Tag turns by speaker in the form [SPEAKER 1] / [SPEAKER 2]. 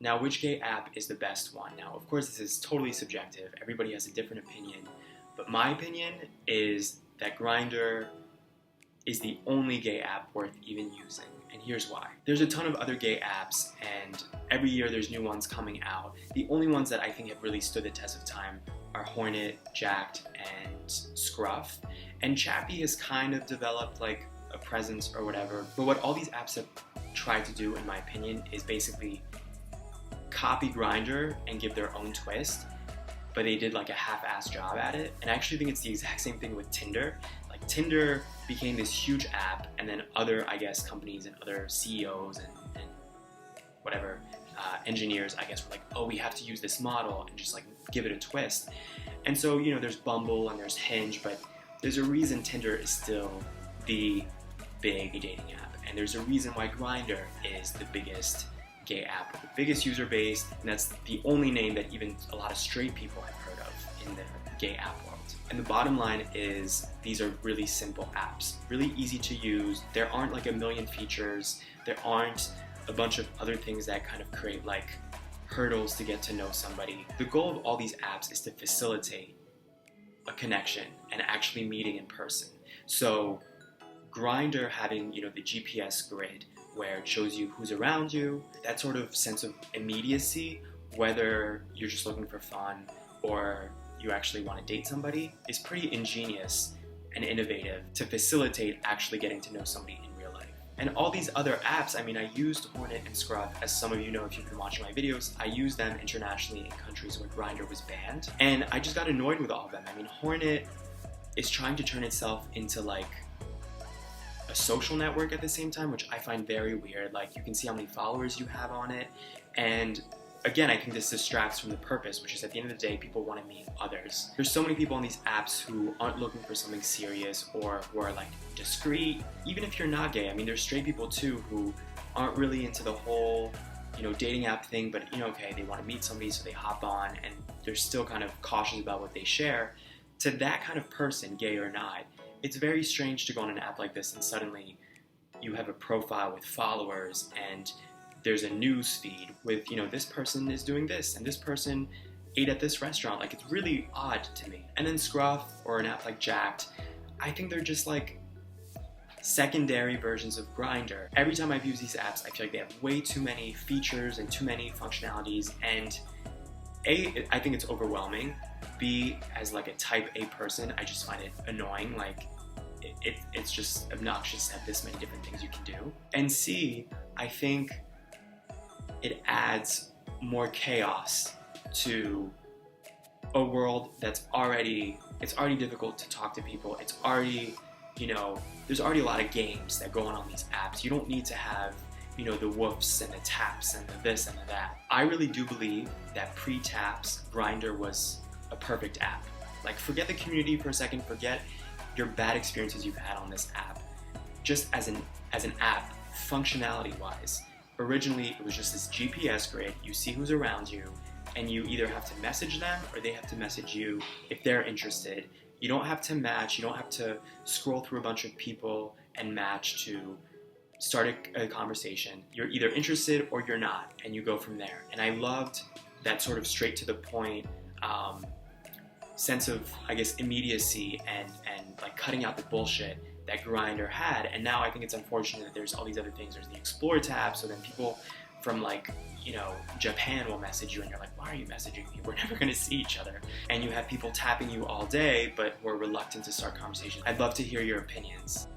[SPEAKER 1] Now, which gay app is the best one? Now, of course, this is totally subjective. Everybody has a different opinion. But my opinion is that Grindr is the only gay app worth even using. And here's why. There's a ton of other gay apps, and every year there's new ones coming out. The only ones that I think have really stood the test of time are Hornet, Jacked, and Scruff. And Chappie has kind of developed like a presence or whatever. But what all these apps have tried to do, in my opinion, is basically copy Grindr and give their own twist, but they did like a half-assed job at it. And I actually think it's the exact same thing with Tinder. Like Tinder became this huge app, and then other, I guess, companies and other CEOs and whatever engineers, I guess, were like, oh, we have to use this model and just like give it a twist. And so, you know, there's Bumble and there's Hinge, but there's a reason Tinder is still the big dating app, and there's a reason why Grindr is the biggest gay app with the biggest user base, and that's the only name that even a lot of straight people have heard of in the gay app world. And the bottom line is these are really simple apps, really easy to use. There aren't like a million features. There aren't a bunch of other things that kind of create like hurdles to get to know somebody. The goal of all these apps is to facilitate a connection and actually meeting in person. So Grindr having, you know, the GPS grid where it shows you who's around you, that sort of sense of immediacy, whether you're just looking for fun or you actually want to date somebody, is pretty ingenious and innovative to facilitate actually getting to know somebody in real life. And all these other apps, I mean, I used Hornet and Scruff, as some of you know if you've been watching my videos. I used them internationally in countries where Grindr was banned, and I just got annoyed with all of them. I mean, Hornet is trying to turn itself into like a social network at the same time, which I find very weird. Like, you can see how many followers you have on it, and again, I think this distracts from the purpose, which is at the end of the day, people want to meet others. There's so many people on these apps who aren't looking for something serious or who are like discreet. Even if you're not gay, I mean, there's straight people too who aren't really into the whole, you know, dating app thing, but you know, okay, they want to meet somebody, so they hop on, and they're still kind of cautious about what they share. To that kind of person, gay or not, it's very strange to go on an app like this and suddenly you have a profile with followers and there's a news feed with, you know, this person is doing this and this person ate at this restaurant. Like, it's really odd to me. And then Scruff or an app like Jacked, I think they're just like secondary versions of Grindr. Every time I've used these apps, I feel like they have way too many features and too many functionalities, and A, I think it's overwhelming. B, as like a type A person, I just find it annoying. Like, it's just obnoxious to have this many different things you can do. And C, I think it adds more chaos to a world that's already difficult to talk to people. It's already, you know, there's already a lot of games that go on these apps. You don't need to have, you know, the whoofs and the taps and the this and the that. I really do believe that pre-taps, Grindr was a perfect app. Like, forget the community for a second, forget your bad experiences you've had on this app. Just as an app, functionality-wise, originally it was just this GPS grid. You see who's around you, and you either have to message them or they have to message you if they're interested. You don't have to match. You don't have to scroll through a bunch of people and match to start a conversation. You're either interested or you're not, and you go from there. And I loved that sort of straight to the point sense of, I guess, immediacy and like cutting out the bullshit that Grindr had. And now I think it's unfortunate that there's all these other things. There's the Explore tab, so then people from like, you know, Japan will message you and you're like, why are you messaging me? We're never going to see each other. And you have people tapping you all day but who are reluctant to start conversations. I'd love to hear your opinions.